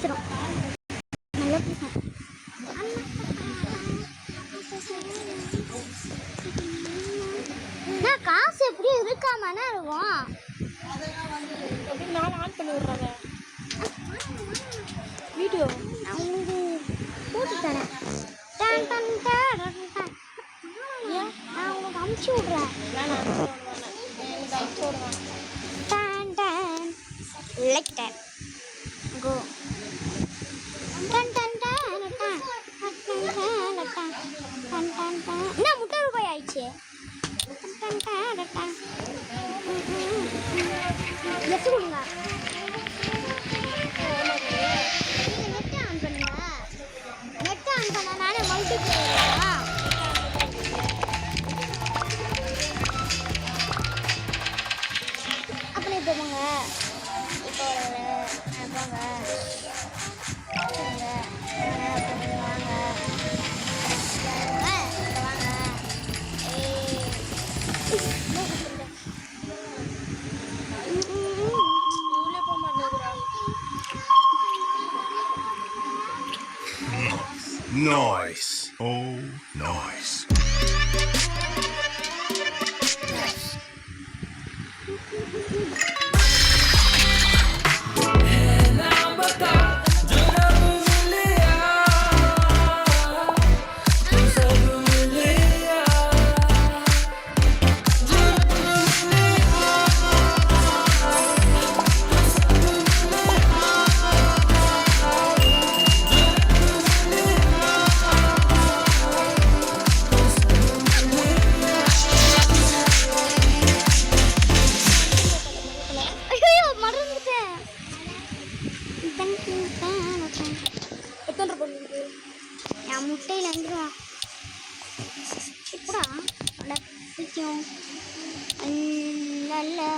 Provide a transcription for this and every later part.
பிடிச்சிடும், நல்லா பிடிக்கும். நான் காசு எப்படி இருக்காமனா இருக்கும். நான் ஆன் பண்ணி விடுறேன் வீடியோ, நான் உங்களுக்கு போட்டு தரேன். நான் உங்களுக்கு அமுச்சு விட்றேன். Like that. Go. என்ன முட்டை ரூபாய் ஆயிடுச்சு. எடுத்து கொடுங்க. நெட் ஆன் பண்ணுங்க. நெட் ஆன் பண்ண நானே மல்டி பிளேயரா. அப்படியே போங்க. இப்போ போங்க. Nice. Oh, nice. என் முட்டையில் வந்துடுவான். எப்படா பிடிக்கும் நல்லா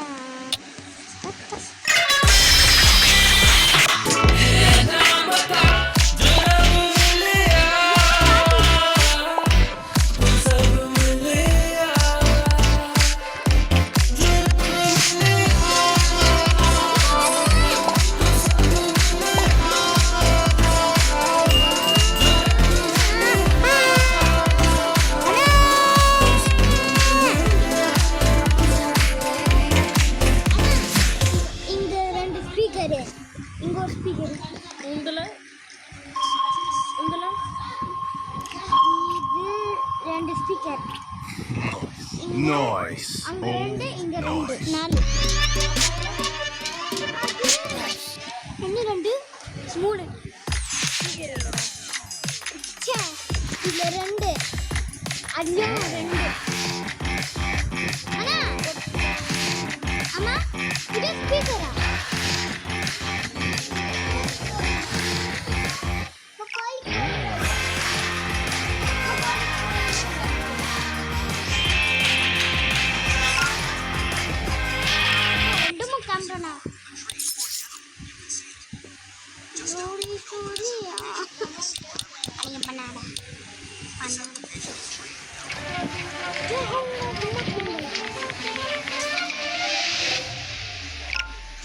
இங்கே ஒரு ஸ்பீக்கர் உங்களை இது 2 ஸ்பீக்கர். Nice. அங்கே 2 இங்கே 2 4 என்ன 2 3 இதில் 2 அங்கேயும் 2. அண்ணா அம்மா இது ஸ்பீக்கரா?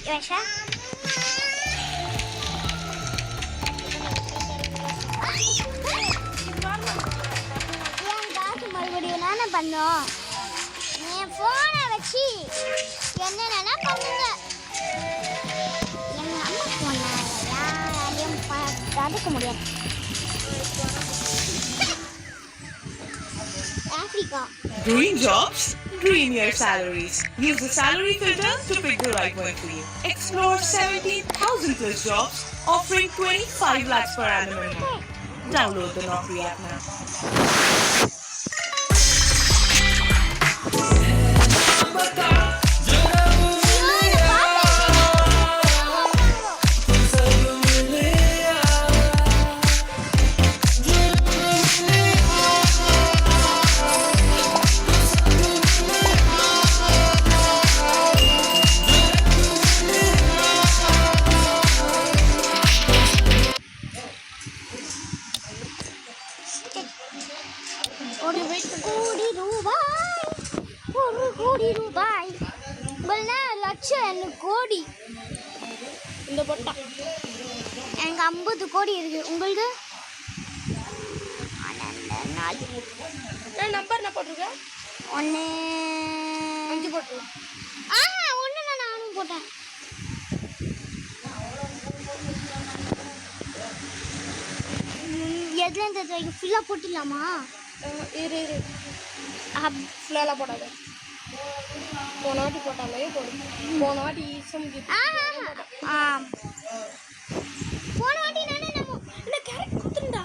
Yosha? மறுபடியும் நானே பண்ணோம். என் போனை வச்சு என்னென்னா பண்ணுங்க. எங்க அம்மா போன யாரையும் தடுக்க முடியாது. Africa. Dream jobs, dreamier salaries. Use the salary filter to pick the right one for you. Explore 70,000 plus jobs offering 25 lakhs per annum and more. Download the Naukri app now. கோடி ரூபாய் லட்சம் கோடி இந்த பொட்டா எனக்கு 50 கோடி இருக்கு. உங்களுக்கு? நம்பர் என்ன போட்டிருக்க? 1 5 போட்டிருக்கேன். ஆஹா 1 தான் நானும் போட்டேன். எதுலேருந்து வரைக்கும் ஃபுல்லாக போட்டுடலாமா? இரு ஃபுல்லாக போடாத. போன வாட்டி போட்டாலே போடும். போன வாட்டி போன வாட்டி நானே நம்ம இல்லை கேரட் கொடுத்துருந்தா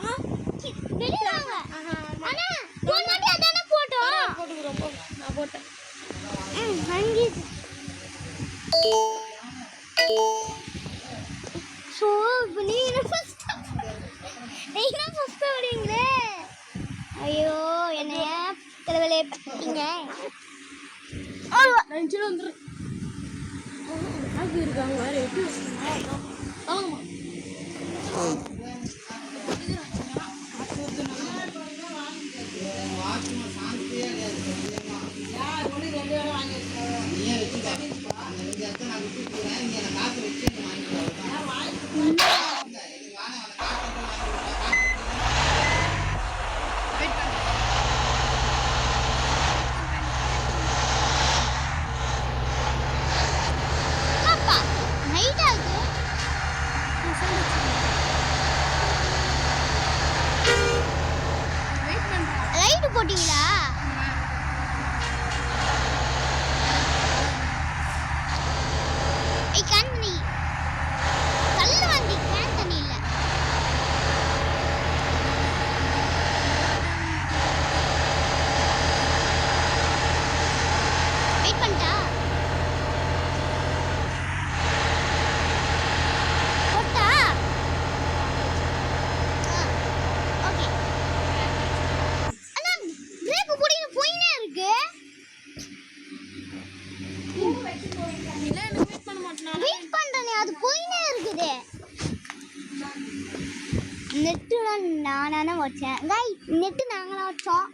வெளியே வாங்க. அண்ணா போன வாட்டி அதானே போட்டோம். போட்டுக்கிறோம் போ. நான் போட்டேன். அங்கே ஸோ இப்போ நீங்கள் ஃபஸ்ட்டு வரீங்களே. ஐயோ என்னைய தலைவலே பார்த்தீங்க. நெஞ்சில் வந்துரு ஆகி இருக்காங்க. வேறு எப்படி ஆமாம் போட்டீங்களா? கேன் தண்ணி தள்ளு வண்டி. கேன் தண்ணி இல்ல. வெயிட் பண்ணிட்டா போட்டா. ஓகே அண்ணா பிரேக் போடின்னு போயினே இருக்கு. இல்லை எனக்கு வெயிட் பண்ண மாட்டேன். வெயிட் பண்றேனே அது போயினே இருக்குது. நெட்டு நானே வச்சேன். நெட்டு நாங்களா வச்சோம்.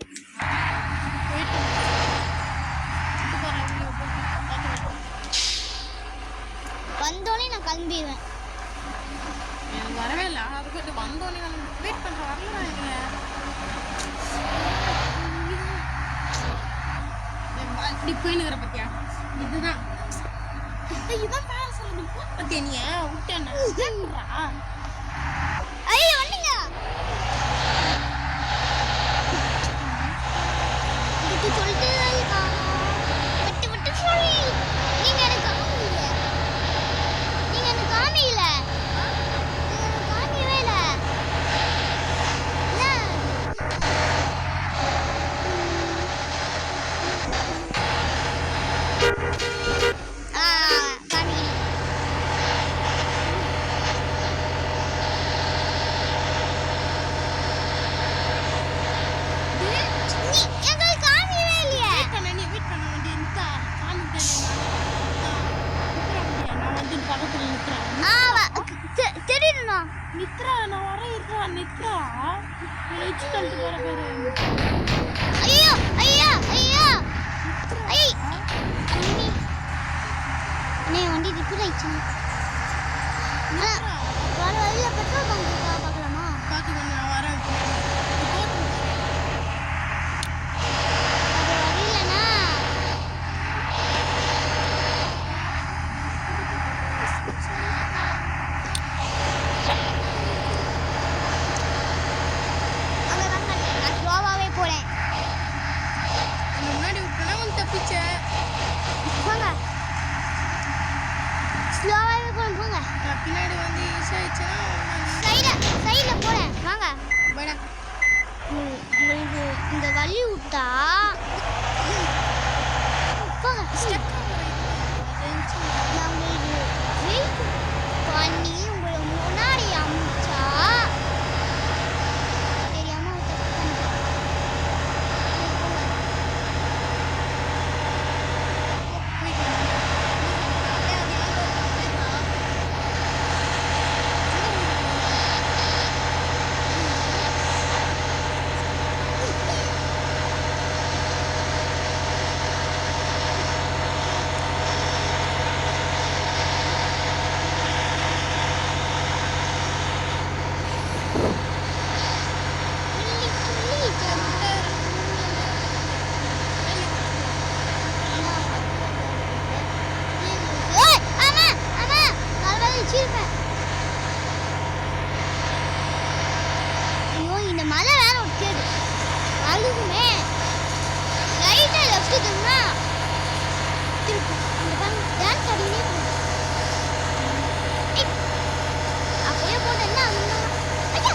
வந்தோடனே நான் கிளம்பிடுவேன். எனக்கு வரவே இல்லை. அதுக்கு வந்தோடனே நான் வெயிட் பண்ணுறேன். வரல இப்படி போயினுக்கிற பத்தியா? இதுதான் பேர சொல்லணும் பத்தியா? நீ விட்டேன்னா ஐயோ வந்தீங்க. விட்டு சொல்லிட்டு விட்டு விட்டு சொல்லி நீங்க எனக்கு காமிக்கல. நீங்க எனக்கு காமிக்கல. காமிக்கவே இல்லை. நித்ரா நான் வர இருக்கா? நித்ரா எச்சு கழிட்டு போற பேரு. ஐயோ ஐயோ ஐயோ ஐய் நீ வண்டி ரிப்பேர் ஆயிடுச்சு. வர வழியில் பெட்ரோல் பங்க் இருக்கா பார்க்கலாமா? பார்த்துக்கோங்க நான் வரேன். அது வழியிலனா அங்கே வாங்க. நான் ஸ்லோவாகவே போகிறேன். முன்னாடி விட்டோன்னா வந்து தப்பிச்சேன். போங்க ஸ்லோவாகவே போகிறேன். போங்க நான் பின்னாடி வந்து ஈஸி ஆயிடுச்சுன்னா சைடில் போகிறேன். வாங்க வேடா உங்களுக்கு இந்த வழி விட்டா போங்க. நம்மளுக்கு வெயிட் பண்ணி உங்களை முன்னாடி அமிச்சா தெரியாம மலை வேற ஒட்டியது அழுகுமே ரைட்டா லெஃப்ட் திரும்பினா திருப்பி இந்த பாருங்க டான்ஸ் ஆடினே அப்படியே போட்டு என்ன ஆகுதுன்னா ஐயா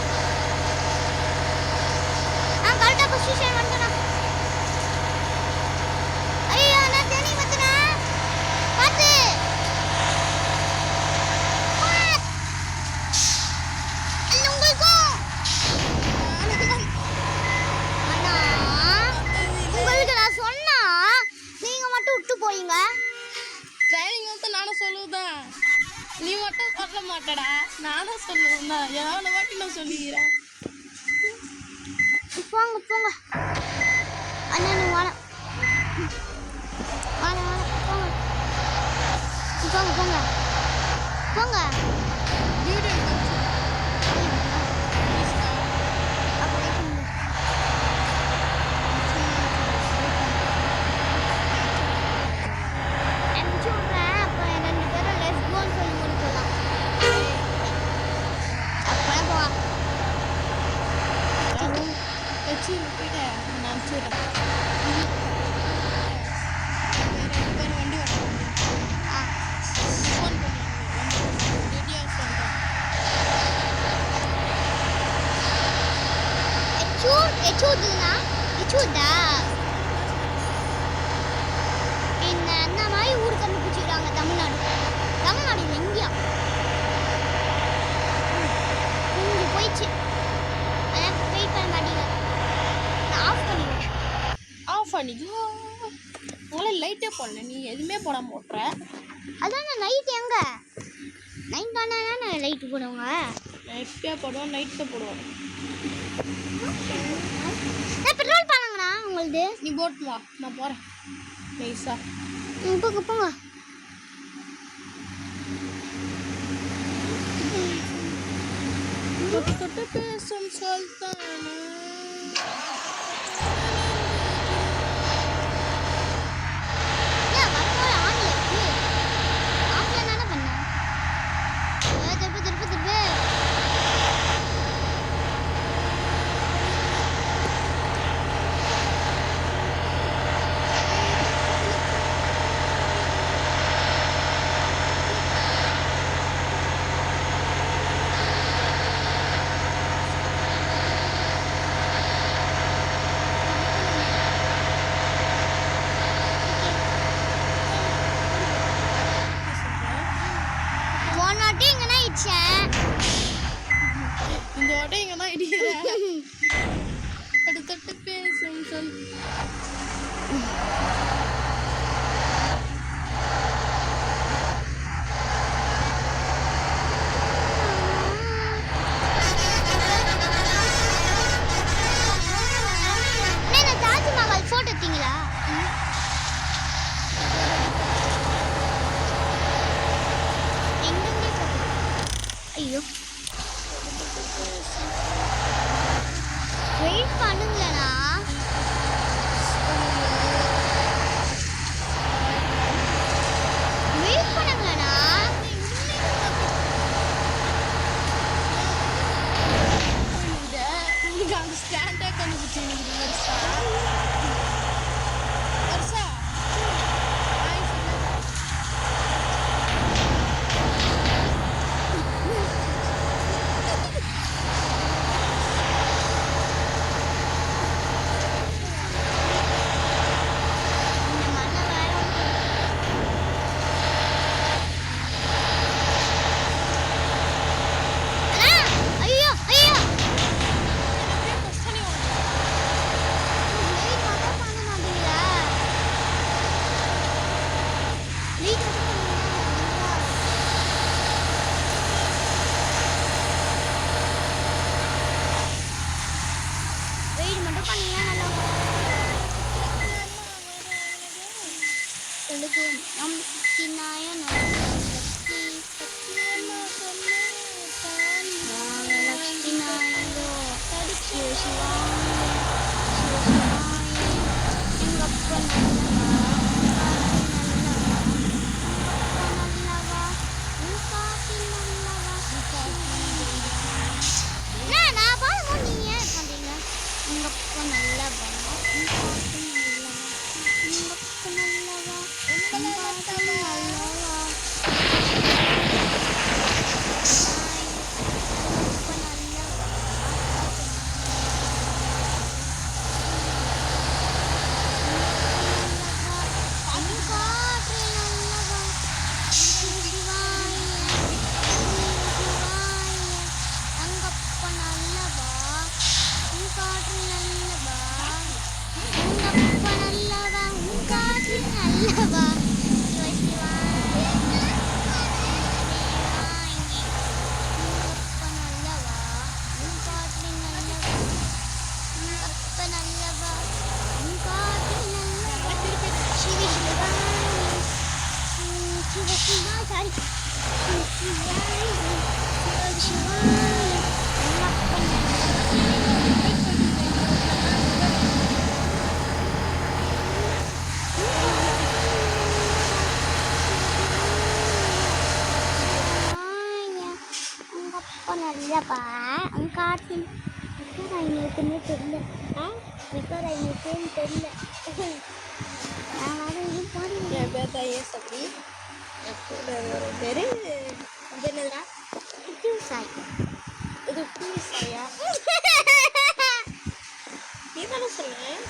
நான் கரெக்டா பொசிஷன் வந்துட்டேன் ஐயா நான் தேனி வந்துட்டேன் பாத்து உங்களுக்கு நான் சொன்னா நீங்க மட்டும் விட்டு போறீங்க ட்ரைனிங் வந்து நானும் சொல்லுவேன் நீ மட்டும் சொல்ல மாட்டடா நானும் சொல்லுவேன் தான் எவ்வளோ வாட்டி நான் சொல்லிக்கிறேன் போங்க போங்க அண்ணா நீ வாழ வாழ வாழ போங்க போங்க போங்க போங்க வீடியோ அப்படியே போங்க அனுப்பிச்சு விட்றேன் அப்போ 2 பேரும் லெஸ் கோன்னு சொல்லி முடிக்கலாம் அப்படியே போவா வச்சு போயிட்டு நான் அனுப்பிச்சுடுறேன் பேர் வண்டி வரணும் ஃபோன் பண்ணி ரெடியாக சொல்கிறேன் எச்சூடுனா எச்சூடா என்ன அந்த மாதிரி ஊர் கண்டுபிடிச்சிக்கிறாங்க தமிழ்நாடு இல்லை இந்தியா இங்கே போயிடுச்சு ஆனால் வெயிட் பண்ண மாட்டீங்க நான் ஆஃப் பண்ணிடுவேன் ஆஃப் பண்ணிக்கோ உங்களால லைட்டே போடல நீ எதுவுமே போடாம ஓட்டுற அதான் நைட் எங்க நைட் தானே லைட்டு போடுவாங்க நைட்டே போடுவோம் நைட்டே போடுவோம் பெட்ரோல் பண்ணுங்கண்ணா உங்களுது நீ போட்டு வா நான் போகிறேன் நைஸா போங்க போங்க தொட்டு தொட்டு பேசும் சொல்தானா ஏன் வரும்போது ஆன்ல இருக்கு ஆஃப்ல தானே பண்ணேன் திருப்பி திருப்பி திருப்பி போன வாட்டி இங்கே இடிச்சேன் இந்த வாட்டம் இங்கே தான் இடிக்கிறேன் தொட்டு தொட்டு பேசும் சொல் அண்ணே, நான் தாஜ்மஹால் போட்டோ எடுத்தீங்களா எங்கெங்கே போட்டோ ஐயோ வெயிட் பண்ணுங்களேண்ணா வெயிட் பண்ணுங்களேண்ணா உங்களுக்கு அந்த ஸ்டாண்டே கண்டுபிடிச்சி எனக்கு வருஷா வருஷா ஹாய் சொல்லு இந்த மண்ணை வேற அண்ணா ஐயோ ஐயோ அப்படியே டச் பண்ணி வாங்க வெயிட் மட்டும் பண்ண மாட்டீங்களா வெயிட் மட்டும் பண்ணுங்களா வெயிட் மட்டும் பண்ணீங்கன்னா நல்லா சொல்லுக்கு சின்னாயம் லக்ஷ்மி நாயந்தோ சிவ சிவாய எங்க அப்பா நல்லவா நான் பாருங்க நீங்க ஏன் பண்றீங்க அப்பா நல்லவா உன் காற்று நல்லவா உங்க அப்பா நல்லவா உன் காற்று நல்லவா சிவ சிவா அப்பா நல்லவா உன் காற்று நல்லவா உங்க அப்பா நல்லவா உன் காற்று நல்லவா சிவ சிவா சிவ சிவா சாரி நல்லப்பா உன் காற்று எங்களுக்குன்னு தெரியல எங்களுக்குன்னு தெரியல என் பேர் தான் ஏசப்பி என் கூட ஒரு பேர் இது என்னதுடா சாய் இது பூசாயா நீ தானே சொன்னேன்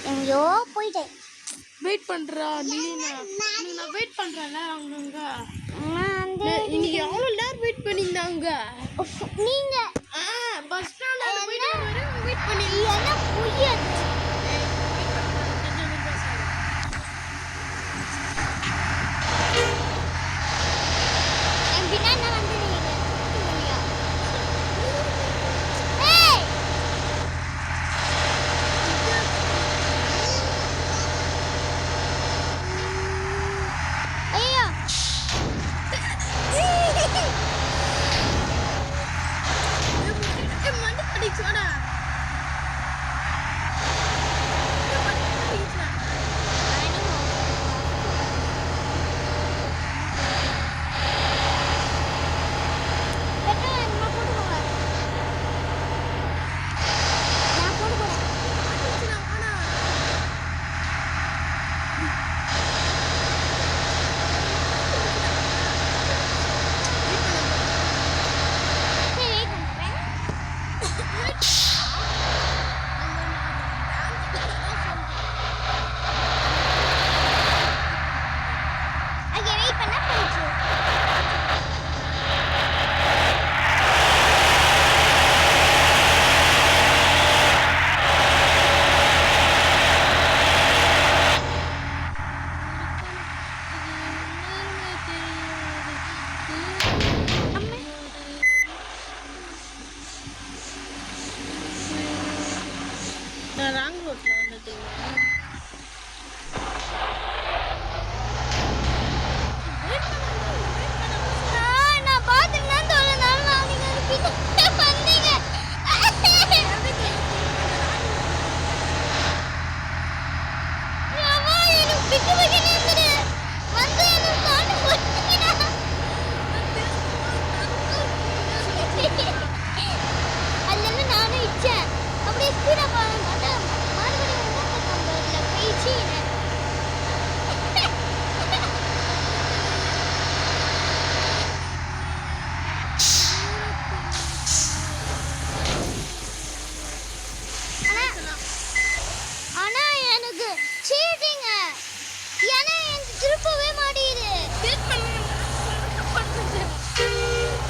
எங்கேயோ போயிட்டேன். வெயிட் பண்றா நீனா நான் வெயிட் பண்றேன்ல அங்கங்க இன்னைக்கு எவ்வளோ நேரம் வெயிட் பண்ணியிருந்தாங்க நீங்க பஸ் ஸ்டாண்ட்ல போயிட்டு வெயிட் பண்ணி என்ன புரியாது என் பின்னாடி வந்து நீங்க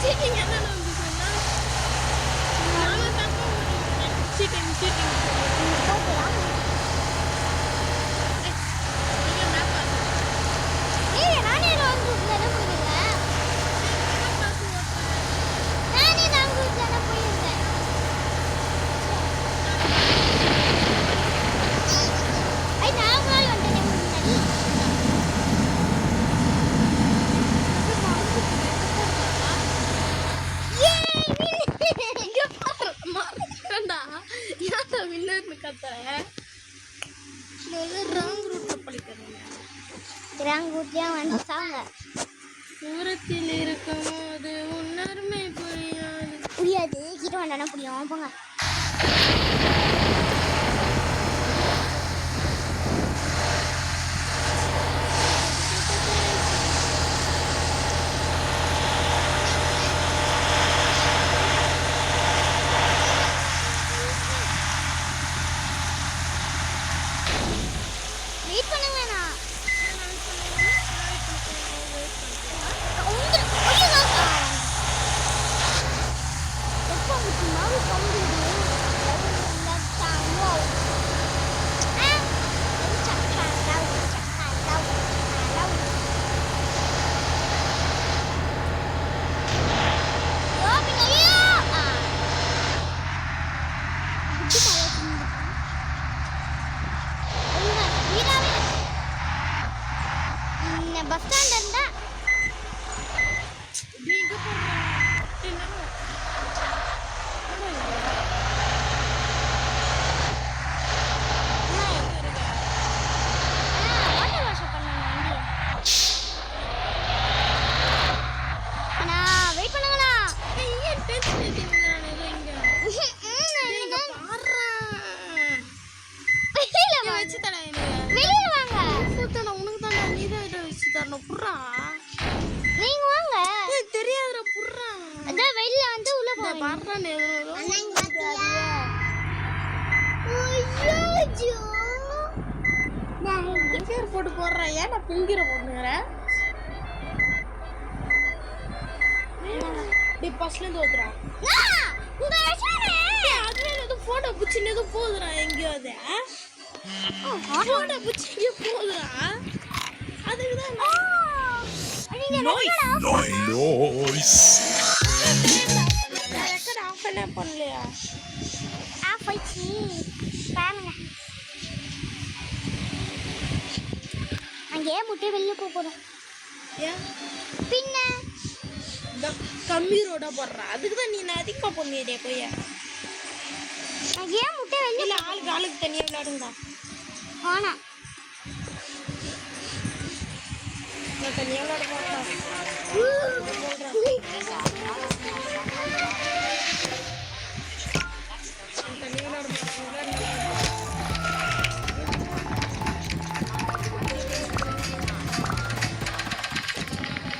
சீட்டிங் என்ன வந்து சொன்னா நாம தப்பா சீட்டிங் போட்டுலாம் நீங்க மேப் பாருங்க ஏய் நானே ராங் ரூட்ல தான் போயிருக்கேன் நானே ராங் ரூட்ல தான் போயிருக்கேன் ஐ நான் முன்னாடி வந்துட்டேன் முன்னாடி இங்க பாரு மறக்கடா யாரா வில்லர்னு கத்துறேன் ராங் ரூட்ல படிக்கிறேன் ராங் ரூட்ல வந்துட்டாங்க தூரத்தில் இருக்கும்போது உணர்மை புரியாது புரியாது கிட்ட வந்தானா புரியும் போங்க வெயிட் பண்ணுங்க நான் பஸ் ஸ்டாண்ட் இருந்தா நீங்க போறீங்க வாட்டர் வாஷ் பண்ணணும் அண்ணா வெயிட் பண்ணுங்கண்ணா இங்க டென்ஷன் ஏத்திங்கறானே இங்க நீங்க பாறா வெளியில வாங்க வச்சு தர எனக்கு வெளியில வாங்க சுத்தன உனக்கு தான் நீ தான் இத வச்சு தரணும் புறா நீங்க வாங்க ஏய் தெரியாதுடா புறா அத வெளியில வந்து உள்ள போங்க பாறானே ஐயோ பேர் போட்டு போடுறேன் ஏன்டா பிங்கிற போடுங்கற டி பஸ்ல இருந்து ஓதுறா உங்க வச்சானே அதுவே ஏதோ போட்டோ புடிச்சினே ஏதோ போதுடா எங்கயோ அது போட்டோ புடிச்சி எங்கயோ போதுடா அதுக்கு தான் Noise. ரெக்கார்ட் ஆஃப் பண்ணலையா போயிடுச்சு பாருங்க அங்கேயே முட்டை வெளில போகிறோம் ஏன் பின்ன இந்த கம்மி ரோடா போடுறா அதுக்கு தான் நீ அதிகமாக பண்ணிடுறியா போய் அங்கேயே முட்டை வெளில இல்லை ஆளுக்கு தனியாக விளையாடுங்கடா ஆனா நான் தனியாக விளையாட போகிறேன் சொல்றேன்